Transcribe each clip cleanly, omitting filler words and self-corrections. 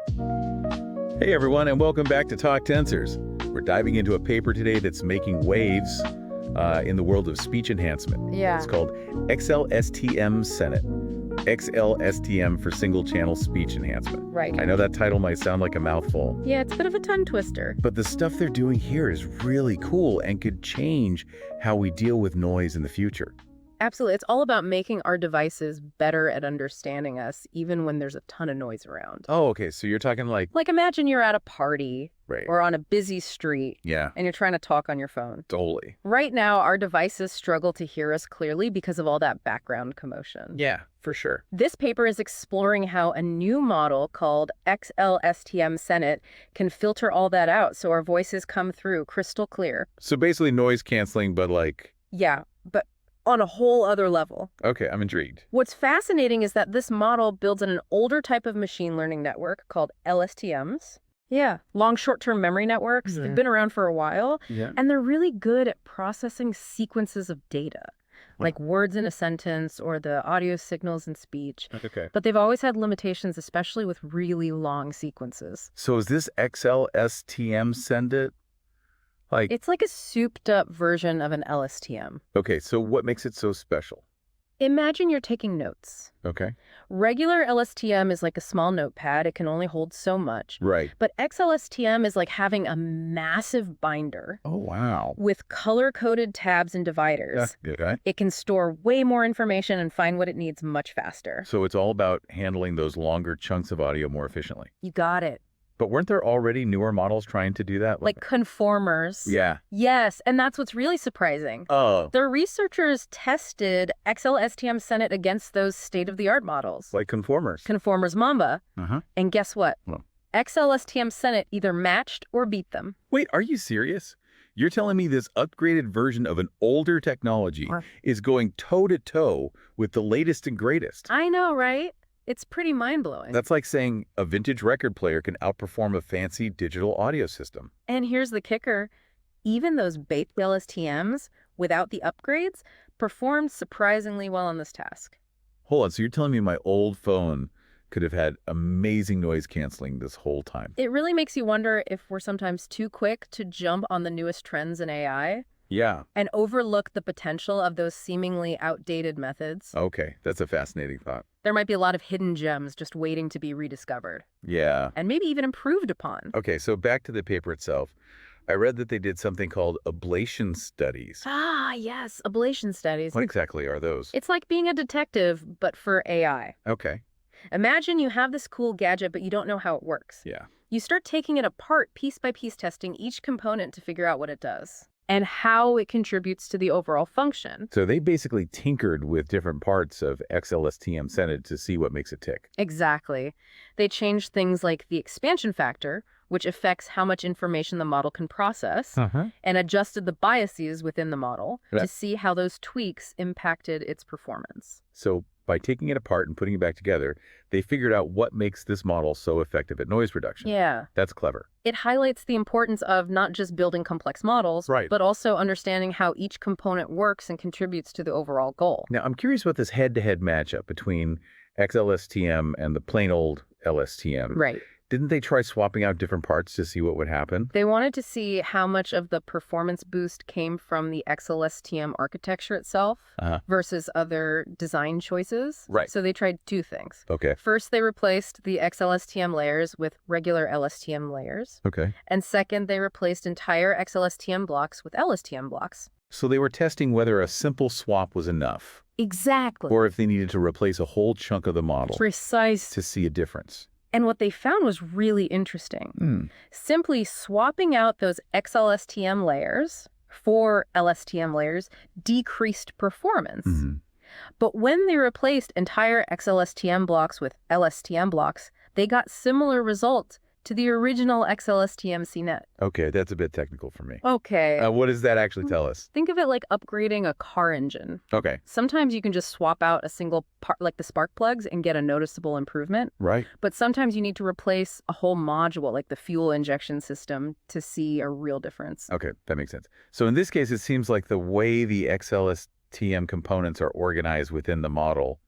Hey everyone, and welcome back to Talk Tensors. We're diving into a paper today that's making waves in the world of speech enhancement. Yeah. It's called XLSTM SENet. XLSTM for single channel speech enhancement. Right. I know that title might sound like a mouthful. Yeah, it's a bit of a tongue twister. But the stuff they're doing here is really cool and could change how we deal with noise in the future. Absolutely. It's all about making our devices better at understanding us, even when there's a ton of noise around. Oh, okay. So you're talking like Imagine you're at a party right. or on a busy street Yeah, and you're trying to talk on your phone. totally. Right now, our devices struggle to hear us clearly because of all that background commotion. Yeah, for sure. This paper is exploring how a new model called XLSTM SENet can filter all that out so our voices come through crystal clear. So basically noise canceling, but like... Yeah, but on a whole other level. Okay, I'm intrigued. What's fascinating is that this model builds on an older type of machine learning network called LSTMs. Yeah, long short-term memory networks. They've been around for a while, Yeah. and they're really good at processing sequences of data, like words in a sentence or the audio signals in speech. Okay. But they've always had limitations, especially with really long sequences. So is this XLSTM SENet? It's like a souped-up version of an LSTM. Okay, so what makes it so special? Imagine you're taking notes. Okay. Regular LSTM is like a small notepad. It can only hold so much. Right. But XLSTM is like having a massive binder Oh, wow. with color-coded tabs and dividers. Okay. It can store way more information and find what it needs much faster. So it's all about handling those longer chunks of audio more efficiently. You got it. But weren't there already newer models trying to do that? Like conformers. Yeah. Yes, and that's what's really surprising. Oh. The researchers tested XLSTM SENet against those state-of-the-art models. Like conformers. Conformers Mamba. Uh-huh. And guess what? Well. XLSTM SENet either matched or beat them. Wait, are you serious? You're telling me this upgraded version of an older technology is going toe-to-toe with the latest and greatest? I know, right? It's pretty mind-blowing. That's like saying a vintage record player can outperform a fancy digital audio system. And here's the kicker. Even those baked LSTMs, without the upgrades, performed surprisingly well on this task. Hold on, so you're telling me my old phone could have had amazing noise canceling this whole time? It really makes you wonder if we're sometimes too quick to jump on the newest trends in AI. Yeah. And overlook the potential of those seemingly outdated methods. Okay, that's a fascinating thought. There might be a lot of hidden gems just waiting to be rediscovered. Yeah. And maybe even improved upon. Okay, so back to the paper itself. I read that they did something called ablation studies. Ah, yes, ablation studies. What exactly are those? It's like being a detective, but for AI. Okay. Imagine you have this cool gadget, but you don't know how it works. Yeah. You start taking it apart piece by piece, testing each component to figure out what it does and how it contributes to the overall function. So they basically tinkered with different parts of XLSTM SENet to see what makes it tick. Exactly. They changed things like the expansion factor, which affects how much information the model can process, and adjusted the biases within the model to see how those tweaks impacted its performance. So by taking it apart and putting it back together, they figured out what makes this model so effective at noise reduction. Yeah. That's clever. It highlights the importance of not just building complex models, but also understanding how each component works and contributes to the overall goal. Now, I'm curious about this head-to-head matchup between XLSTM and the plain old LSTM. Right. Didn't they try swapping out different parts to see what would happen? They wanted to see how much of the performance boost came from the XLSTM architecture itself versus other design choices. Right. So they tried two things. Okay. First, they replaced the XLSTM layers with regular LSTM layers. Okay. And second, they replaced entire XLSTM blocks with LSTM blocks. So they were testing whether a simple swap was enough. Exactly. Or if they needed to replace a whole chunk of the model. Precise. To see a difference. And what they found was really interesting. Simply swapping out those XLSTM layers for LSTM layers decreased performance. But when they replaced entire XLSTM blocks with LSTM blocks, they got similar results to the original XLSTM SENet. Okay, that's a bit technical for me. Okay. What does that actually tell us? Think of it like upgrading a car engine. Okay. Sometimes you can just swap out a single part, like the spark plugs, and get a noticeable improvement. Right. But sometimes you need to replace a whole module, like the fuel injection system, to see a real difference. Okay, that makes sense. So in this case, it seems like the way the XLSTM components are organized within the model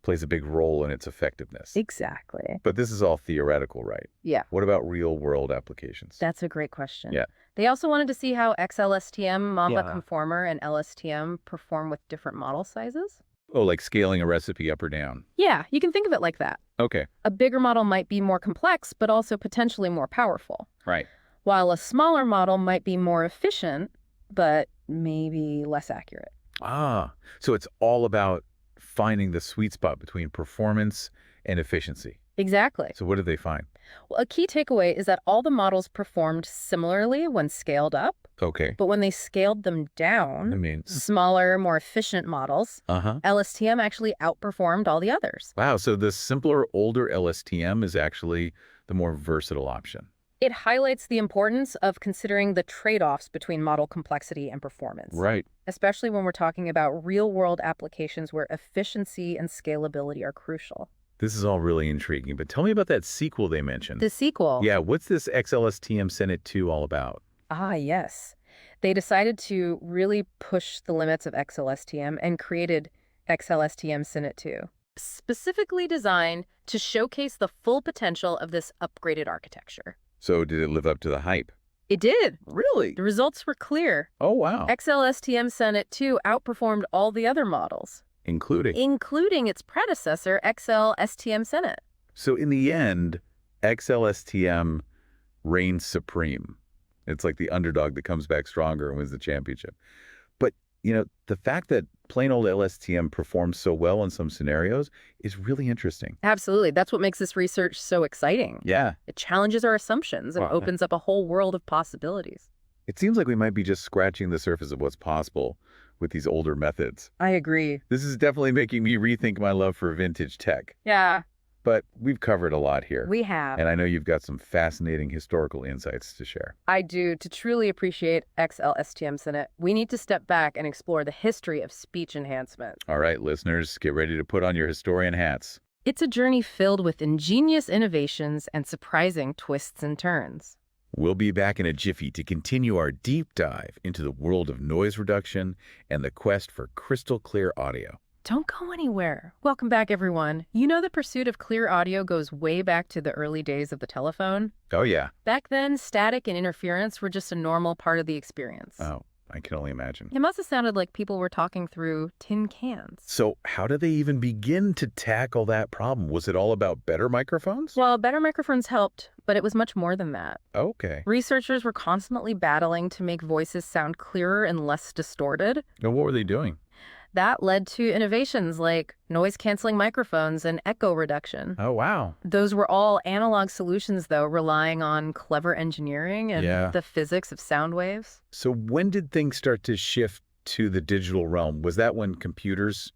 plays a big role in its effectiveness. Exactly. But this is all theoretical, right? Yeah. What about real-world applications? That's a great question. Yeah. They also wanted to see how XLSTM, Mamba Yeah. Conformer, and LSTM perform with different model sizes. Oh, like scaling a recipe up or down. Yeah, you can think of it like that. Okay, A bigger model might be more complex, but also potentially more powerful, right. while a smaller model might be more efficient, but maybe less accurate. Ah, so it's all about finding the sweet spot between performance and efficiency. Exactly. So what did they find? Well, a key takeaway is that all the models performed similarly when scaled up, Okay. but when they scaled them down, I mean, smaller, more efficient models, LSTM actually outperformed all the others. wow, so the simpler, older LSTM is actually the more versatile option. It highlights the importance of considering the trade-offs between model complexity and performance, Right. especially when we're talking about real-world applications where efficiency and scalability are crucial. This is all really intriguing, but tell me about that sequel they mentioned. The sequel. Yeah, what's this XLSTM SENet 2 all about? Ah, yes. They decided to really push the limits of XLSTM and created XLSTM SENet 2, specifically designed to showcase the full potential of this upgraded architecture. So did it live up to the hype? It did. Really? The results were clear. Oh, wow. XLSTM SENet 2 outperformed all the other models, including its predecessor, XLSTM SENet. So in the end, XLSTM reigns supreme. It's like the underdog that comes back stronger and wins the championship. But, the fact that plain old LSTM performs so well in some scenarios is really interesting. Absolutely. That's what makes this research so exciting. Yeah. It challenges our assumptions and opens up a whole world of possibilities. It seems like we might be just scratching the surface of what's possible with these older methods. I agree. This is definitely making me rethink my love for vintage tech. Yeah, But we've covered a lot here. we have. And I know you've got some fascinating historical insights to share. I do. To truly appreciate XLSTM SENet, we need to step back and explore the history of speech enhancement. All right, listeners, get ready to put on your historian hats. It's a journey filled with ingenious innovations and surprising twists and turns. We'll be back in a jiffy to continue our deep dive into the world of noise reduction and the quest for crystal clear audio. Don't go anywhere. Welcome back, everyone. You know the pursuit of clear audio goes way back to the early days of the telephone? Oh, yeah. Back then, static and interference were just a normal part of the experience. Oh, I can only imagine. It must have sounded like people were talking through tin cans. So how did they even begin to tackle that problem? Was it all about better microphones? Well, better microphones helped, but it was much more than that. Okay. Researchers were constantly battling to make voices sound clearer and less distorted. Now, what were they doing? That led to innovations like noise-canceling microphones and echo reduction. Oh, wow. Those were all analog solutions, though, relying on clever engineering and the physics of sound waves. So when did things start to shift to the digital realm? Was that when computers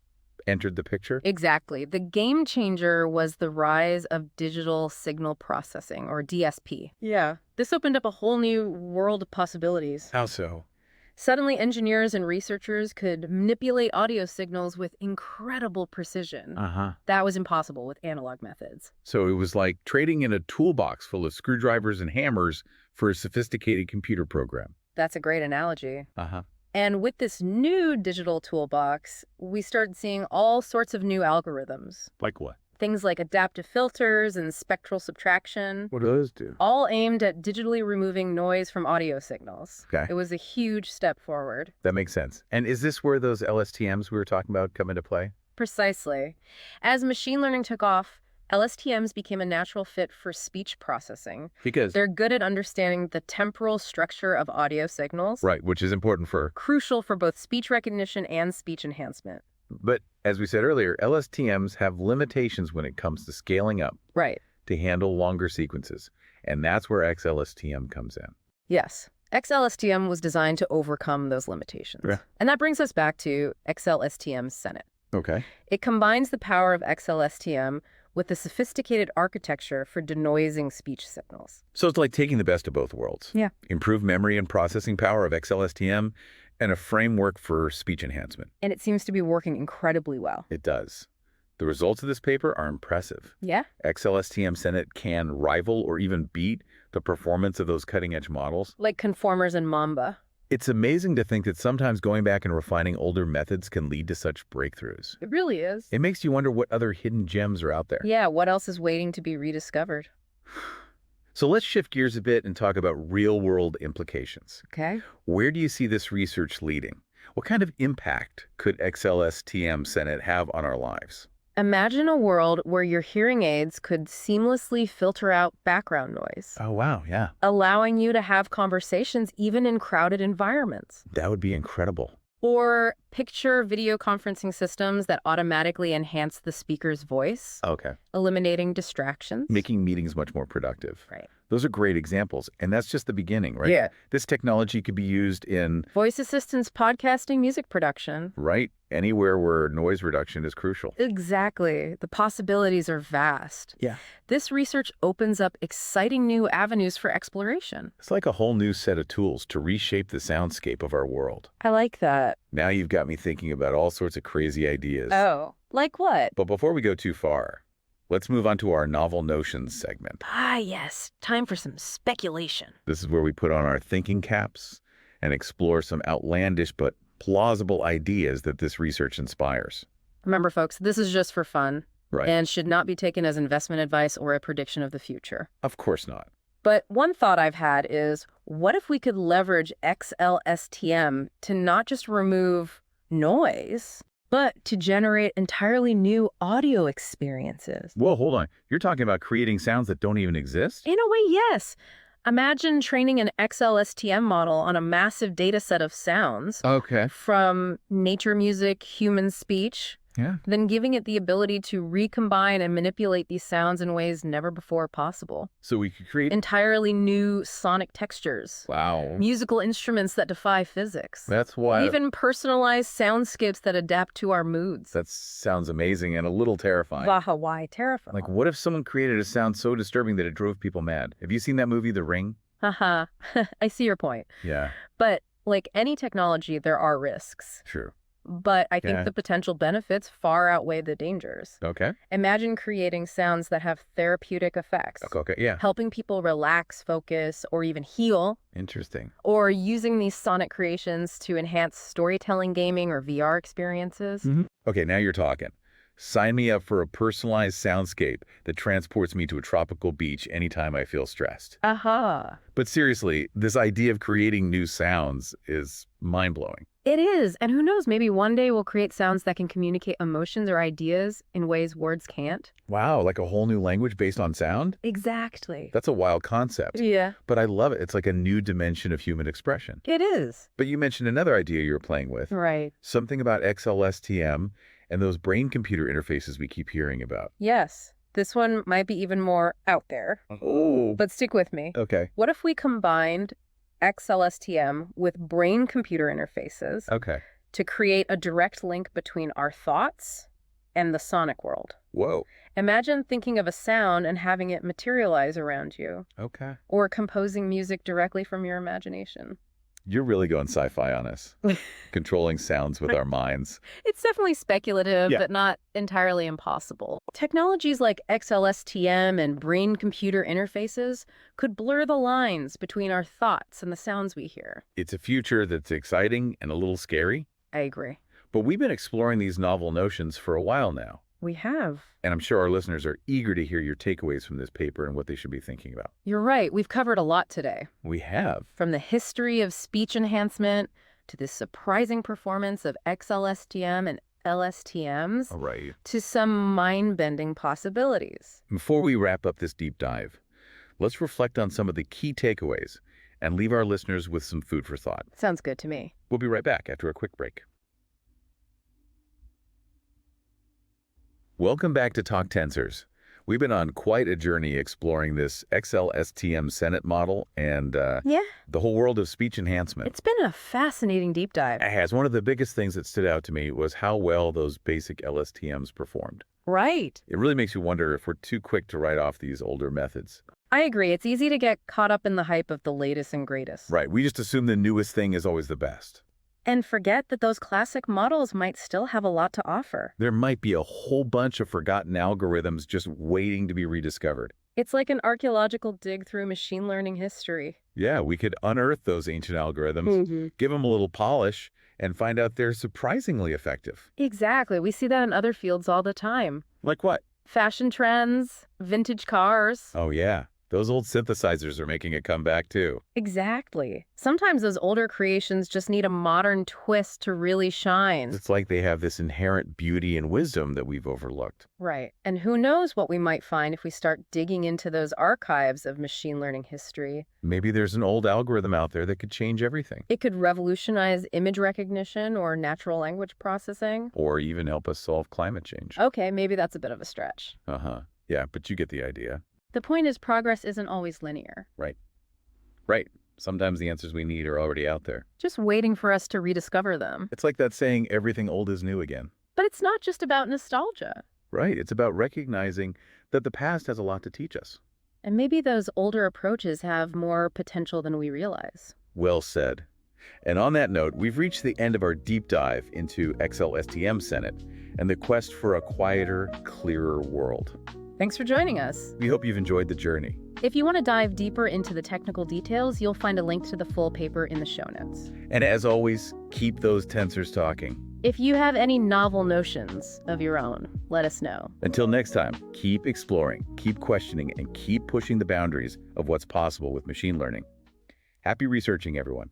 entered the picture? Exactly. The game changer was the rise of digital signal processing, or DSP. Yeah. This opened up a whole new world of possibilities. How so? Suddenly, engineers and researchers could manipulate audio signals with incredible precision. That was impossible with analog methods. So it was like trading in a toolbox full of screwdrivers and hammers for a sophisticated computer program. That's a great analogy. And with this new digital toolbox, we started seeing all sorts of new algorithms. Like what? Things like adaptive filters and spectral subtraction. What do those do? All aimed at digitally removing noise from audio signals. Okay. It was a huge step forward. That makes sense. And is this where those LSTMs we were talking about come into play? Precisely. As machine learning took off, LSTMs became a natural fit for speech processing. Because They're good at understanding the temporal structure of audio signals. right, which is important for... Crucial for both speech recognition and speech enhancement. But as we said earlier, LSTMs have limitations when it comes to scaling up Right. to handle longer sequences. And that's where XLSTM comes in. Yes. XLSTM was designed to overcome those limitations. Yeah. And that brings us back to XLSTM SENet. Okay. It combines the power of XLSTM with the sophisticated architecture for denoising speech signals. So it's like taking the best of both worlds. Yeah. Improved memory and processing power of XLSTM and a framework for speech enhancement. And it seems to be working incredibly well. It does. The results of this paper are impressive. Yeah? XLSTM SENet can rival or even beat the performance of those cutting-edge models. Like Conformers and Mamba. It's amazing to think that sometimes going back and refining older methods can lead to such breakthroughs. It really is. It makes you wonder what other hidden gems are out there. Yeah, what else is waiting to be rediscovered? So let's shift gears a bit and talk about real-world implications. Okay. Where do you see this research leading? What kind of impact could XLSTM SENet have on our lives? Imagine a world where your hearing aids could seamlessly filter out background noise, Oh, wow, yeah. allowing you to have conversations even in crowded environments. That would be incredible. Or picture video conferencing systems that automatically enhance the speaker's voice, Okay. eliminating distractions. Making meetings much more productive. Right. Those are great examples, and that's just the beginning, right? Yeah. This technology could be used in, Voice assistants, podcasting, music production. right, anywhere where noise reduction is crucial. Exactly. The possibilities are vast. Yeah. This research opens up exciting new avenues for exploration. It's like a whole new set of tools to reshape the soundscape of our world. I like that. Now you've got me thinking about all sorts of crazy ideas. Oh, like what? But before we go too far, let's move on to our novel notions segment. Ah, yes. Time for some speculation. This is where we put on our thinking caps and explore some outlandish but plausible ideas that this research inspires. Remember, folks, this is just for fun Right. and should not be taken as investment advice or a prediction of the future. Of course not. But one thought I've had is, what if we could leverage XLSTM to not just remove noise, but to generate entirely new audio experiences? Whoa, hold on. You're talking about creating sounds that don't even exist? In a way, yes. Imagine training an XLSTM model on a massive data set of sounds Okay. from nature music, human speech, Yeah. then giving it the ability to recombine and manipulate these sounds in ways never before possible. So we could create... Entirely new sonic textures, Wow. musical instruments that defy physics, That's why... even personalized soundscapes that adapt to our moods. That sounds amazing and a little terrifying. Vaha, why terrifying? Like, what if someone created a sound so disturbing that it drove people mad? Have you seen that movie, The Ring? Haha, I see your point. Yeah, But like any technology, there are risks. true. But I think Yeah. the potential benefits far outweigh the dangers. Okay. Imagine creating sounds that have therapeutic effects, Okay, yeah. helping people relax, focus, or even heal, Interesting. or using these sonic creations to enhance storytelling, gaming, or VR experiences. Okay, now you're talking. Sign me up for a personalized soundscape that transports me to a tropical beach anytime I feel stressed. Aha. But seriously, this idea of creating new sounds is mind-blowing. It is. And who knows, maybe one day we'll create sounds that can communicate emotions or ideas in ways words can't. Wow, like a whole new language based on sound? Exactly. That's a wild concept. Yeah, But I love it. It's like a new dimension of human expression. it is. But you mentioned another idea you were playing with. Right. Something about XLSTM and those brain-computer interfaces we keep hearing about. Yes. This one might be even more out there, Oh. but stick with me. Okay. What if we combined XLSTM with brain-computer interfaces Okay. to create a direct link between our thoughts and the sonic world? Whoa. Imagine thinking of a sound and having it materialize around you, Okay. or composing music directly from your imagination. You're really going sci-fi on us. Controlling sounds with our minds. It's definitely speculative, Yeah. but not entirely impossible. Technologies like XLSTM and brain-computer interfaces could blur the lines between our thoughts and the sounds we hear. It's a future that's exciting and a little scary, I agree. but we've been exploring these novel notions for a while now. We have. And I'm sure our listeners are eager to hear your takeaways from this paper and what they should be thinking about. You're right. We've covered a lot today. We have. From the history of speech enhancement to the surprising performance of XLSTM and LSTMs All right. to some mind-bending possibilities. Before we wrap up this deep dive, let's reflect on some of the key takeaways and leave our listeners with some food for thought. Sounds good to me. We'll be right back after a quick break. Welcome back to Talk Tensors. We've been on quite a journey exploring this XLSTM SENet model and Yeah, the whole world of speech enhancement. it's been a fascinating deep dive. As one of the biggest things that stood out to me was how well those basic LSTMs performed. Right. It really makes you wonder if we're too quick to write off these older methods. I agree. It's easy to get caught up in the hype of the latest and greatest. Right, we just assume the newest thing is always the best. And forget that those classic models might still have a lot to offer. There might be a whole bunch of forgotten algorithms just waiting to be rediscovered. It's like an archaeological dig through machine learning history. Yeah, we could unearth those ancient algorithms, give them a little polish, and find out they're surprisingly effective. Exactly. We see that in other fields all the time. Like what? Fashion trends, vintage cars. Oh, yeah. Those old synthesizers are making a comeback, too. Exactly. Sometimes those older creations just need a modern twist to really shine. It's like they have this inherent beauty and wisdom that we've overlooked. Right. And who knows what we might find if we start digging into those archives of machine learning history. Maybe there's an old algorithm out there that could change everything. It could revolutionize image recognition or natural language processing. Or even help us solve climate change. Okay, maybe that's a bit of a stretch. Uh-huh. Yeah, but you get the idea. The point is progress isn't always linear. Right. Right. Sometimes the answers we need are already out there. Just waiting for us to rediscover them. It's like that saying, everything old is new again. But it's not just about nostalgia. Right. It's about recognizing that the past has a lot to teach us. And maybe those older approaches have more potential than we realize. Well said. And on that note, we've reached the end of our deep dive into XLSTM SENet and the quest for a quieter, clearer world. Thanks for joining us. We hope you've enjoyed the journey. If you want to dive deeper into the technical details, you'll find a link to the full paper in the show notes. And as always, keep those tensors talking. If you have any novel notions of your own, let us know. Until next time, keep exploring, keep questioning, and keep pushing the boundaries of what's possible with machine learning. Happy researching, everyone.